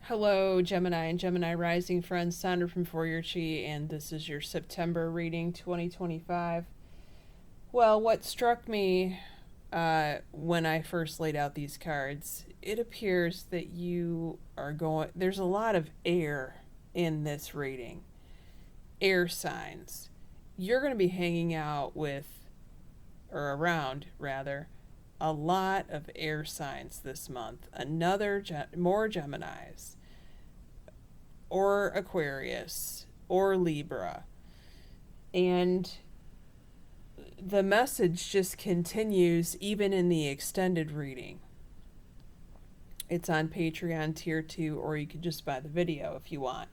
Hello, Gemini and Gemini Rising friends. Sondra from For Your Chi, and this is your September reading 2025. Well, what struck me when I first laid out these cards, it appears that you are going, there's a lot of air in this reading, air signs. You're going to be hanging out with, or around rather, a lot of air signs this month. More Geminis, or Aquarius, or Libra. And the message just continues even in the extended reading. It's on Patreon Tier 2, or you could just buy the video if you want.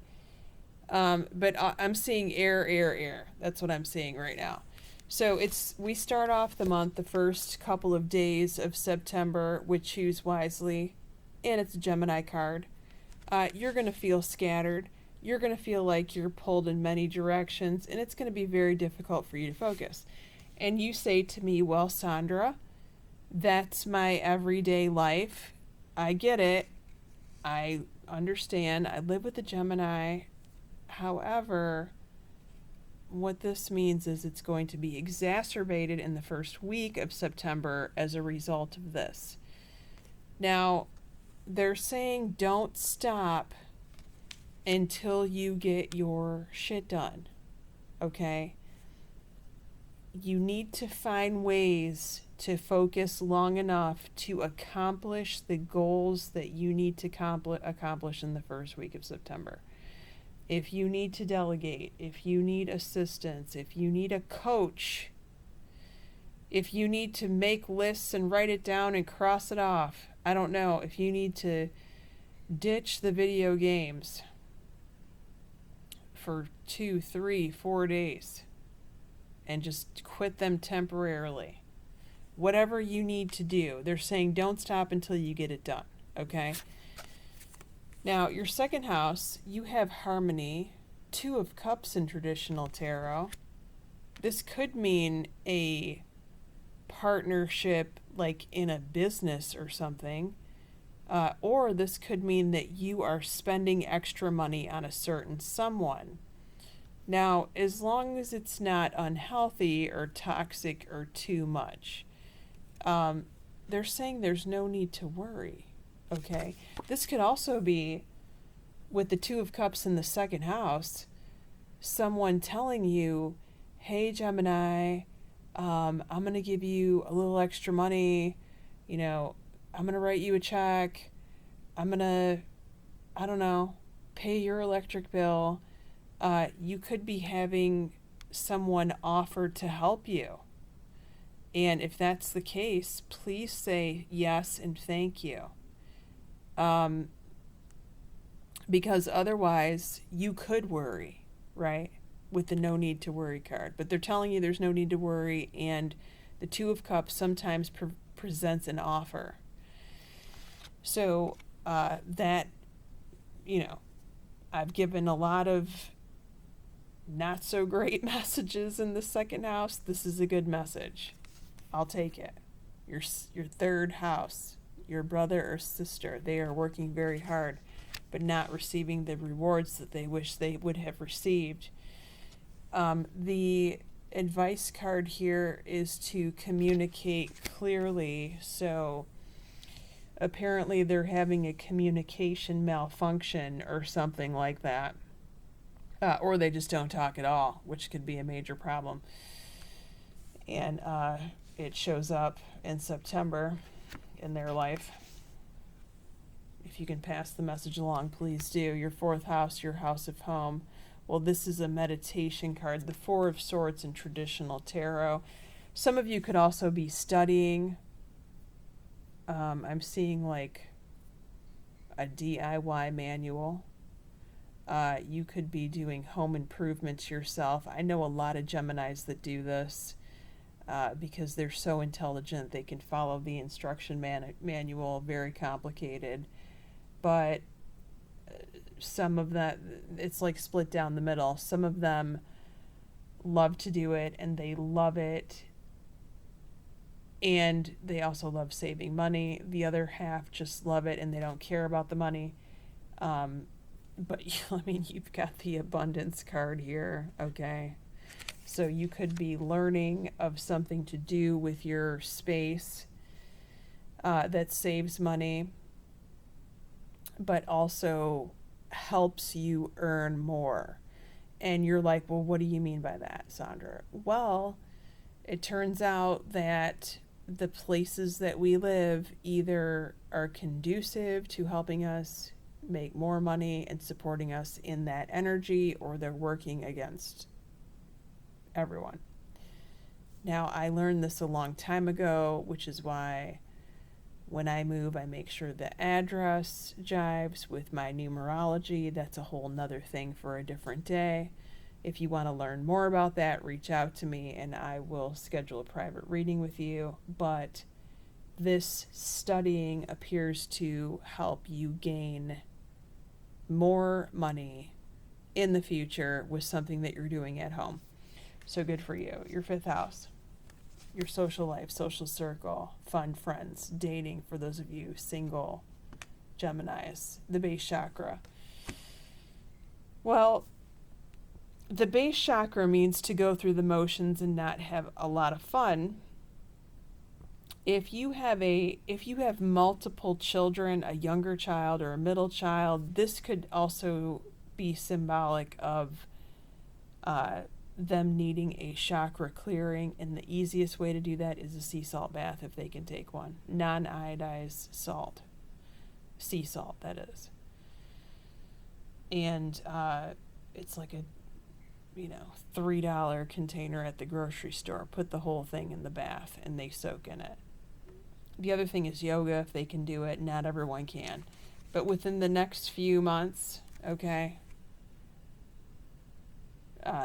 But I'm seeing air. That's what I'm seeing right now. So we start off the month, the first couple of days of September with Choose Wisely, and it's a Gemini card. You're going to feel scattered. You're going to feel like you're pulled in many directions, and it's going to be very difficult for you to focus. And you say to me, well, Sondra, that's my everyday life. I get it. I understand. I live with a Gemini. However, what this means is it's going to be exacerbated in the first week of September as a result of this. Now, they're saying don't stop until you get your shit done, okay? You need to find ways to focus long enough to accomplish the goals that you need to accomplish in the first week of September. If you need to delegate, if you need assistance, if you need a coach, if you need to make lists and write it down and cross it off, I don't know, if you need to ditch the video games for 2, 3, 4 days and just quit them temporarily. Whatever you need to do, they're saying don't stop until you get it done, okay? Now, your second house, you have harmony, 2 of Cups in traditional tarot. This could mean a partnership like in a business or something, or this could mean that you are spending extra money on a certain someone. Now, as long as it's not unhealthy or toxic or too much, they're saying there's no need to worry, okay? This could also be, with the 2 of Cups in the second house, someone telling you, hey, Gemini, I'm going to give you a little extra money, I'm going to write you a check, I'm going to, I don't know, pay your electric bill. You could be having someone offer to help you. And if that's the case, please say yes and thank you. Because otherwise you could worry, right? With the no need to worry card. But they're telling you there's no need to worry, and the 2 of Cups sometimes presents an offer. So that, I've given a lot of not so great messages in the second house. This is a good message. I'll take it. Your third house, your brother or sister, they are working very hard but not receiving the rewards that they wish they would have received. The advice card here is to communicate clearly. So apparently they're having a communication malfunction or something like that. Or they just don't talk at all, which could be a major problem. And it shows up in September in their life. If you can pass the message along, please do. Your 4th house, your house of home. Well, this is a meditation card, the 4 of Swords in traditional tarot. Some of you could also be studying. I'm seeing like a DIY manual. You could be doing home improvements yourself. I know a lot of Geminis that do this because they're so intelligent. They can follow the instruction manual, very complicated. But some of that, it's like split down the middle. Some of them love to do it and they love it, and they also love saving money. The other half just love it and they don't care about the money. But I mean, you've got the abundance card here, okay? So you could be learning of something to do with your space that saves money, but also helps you earn more. And you're like, well, what do you mean by that, Sondra? Well, it turns out that the places that we live either are conducive to helping us make more money and supporting us in that energy, or they're working against everyone. Now, I learned this a long time ago, which is why when I move, I make sure the address jives with my numerology. That's a whole nother thing for a different day. If you want to learn more about that, reach out to me and I will schedule a private reading with you. But this studying appears to help you gain more money in the future with something that you're doing at home. So good for you. Your fifth house, your social life, social circle, fun friends, dating for those of you single Geminis, the base chakra. Well, the base chakra means to go through the motions and not have a lot of fun. If you have multiple children, a younger child or a middle child, this could also be symbolic of them needing a chakra clearing, and the easiest way to do that is a sea salt bath if they can take one. Non-iodized salt. Sea salt, that is. And it's like a $3 container at the grocery store. Put the whole thing in the bath and they soak in it. The other thing is yoga, if they can do it. Not everyone can. But within the next few months, okay,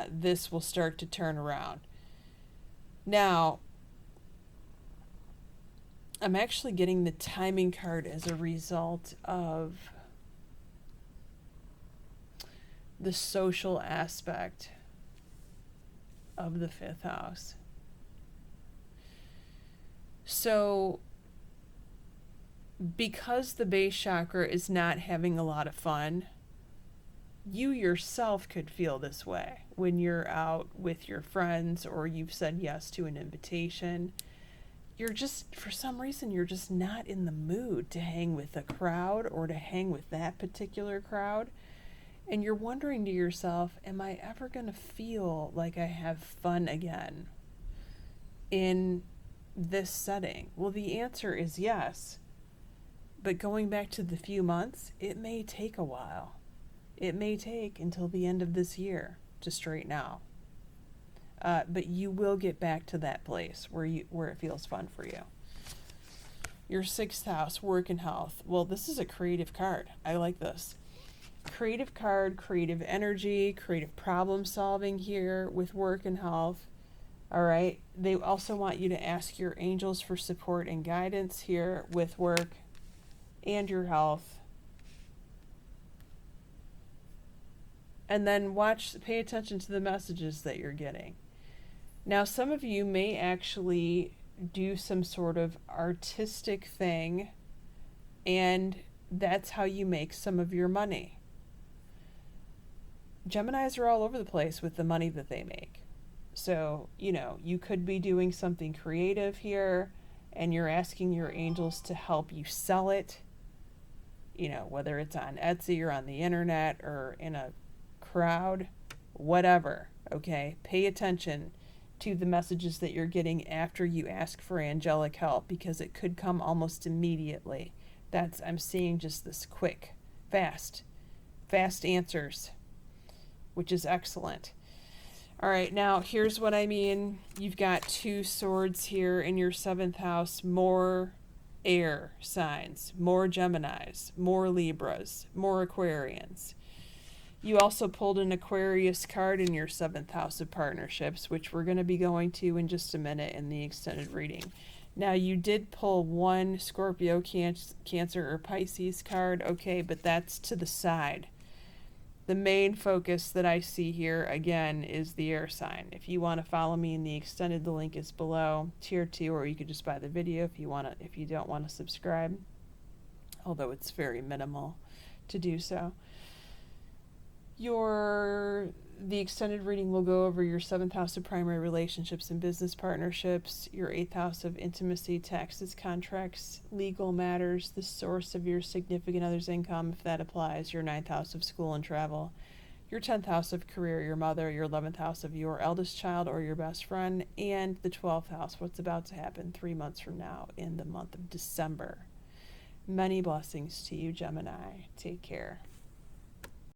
this will start to turn around. Now, I'm actually getting the timing card as a result of the social aspect of the fifth house. So, because the base chakra is not having a lot of fun, you yourself could feel this way when you're out with your friends or you've said yes to an invitation. You're just, for some reason, you're just not in the mood to hang with a crowd or to hang with that particular crowd. And you're wondering to yourself, am I ever going to feel like I have fun again in this setting? Well, the answer is yes. But going back to the few months, it may take a while. It may take until the end of this year to straighten out. But you will get back to that place where it feels fun for you. Your sixth house, work and health. Well, this is a creative card. I like this. Creative card, creative energy, creative problem solving here with work and health. All right. They also want you to ask your angels for support and guidance here with work and your health. And then pay attention to the messages that you're getting. Now, some of you may actually do some sort of artistic thing, and that's how you make some of your money. Geminis are all over the place with the money that they make. So, you could be doing something creative here, and you're asking your angels to help you sell it, whether it's on Etsy or on the internet or in a crowd, whatever, okay? Pay attention to the messages that you're getting after you ask for angelic help, because it could come almost immediately. I'm seeing just this quick, fast answers, which is excellent. All right, now here's what I mean. You've got 2 swords here in your 7th house, more air signs, more Geminis, more Libras, more Aquarians. You also pulled an Aquarius card in your 7th house of partnerships, which we're going to be going to in just a minute in the extended reading. Now, you did pull 1 Scorpio, Cancer, or Pisces card, okay, but that's to the side. The main focus that I see here, again, is the air sign. If you want to follow me in the extended, the link is below, tier 2, or you could just buy the video if you don't want to subscribe, although it's very minimal to do so. The extended reading will go over your 7th house of primary relationships and business partnerships, your 8th house of intimacy, taxes, contracts, legal matters, the source of your significant other's income, if that applies, your 9th house of school and travel, your 10th house of career, your mother, your 11th house of your eldest child or your best friend, and the 12th house, what's about to happen 3 months from now in the month of December. Many blessings to you, Gemini. Take care.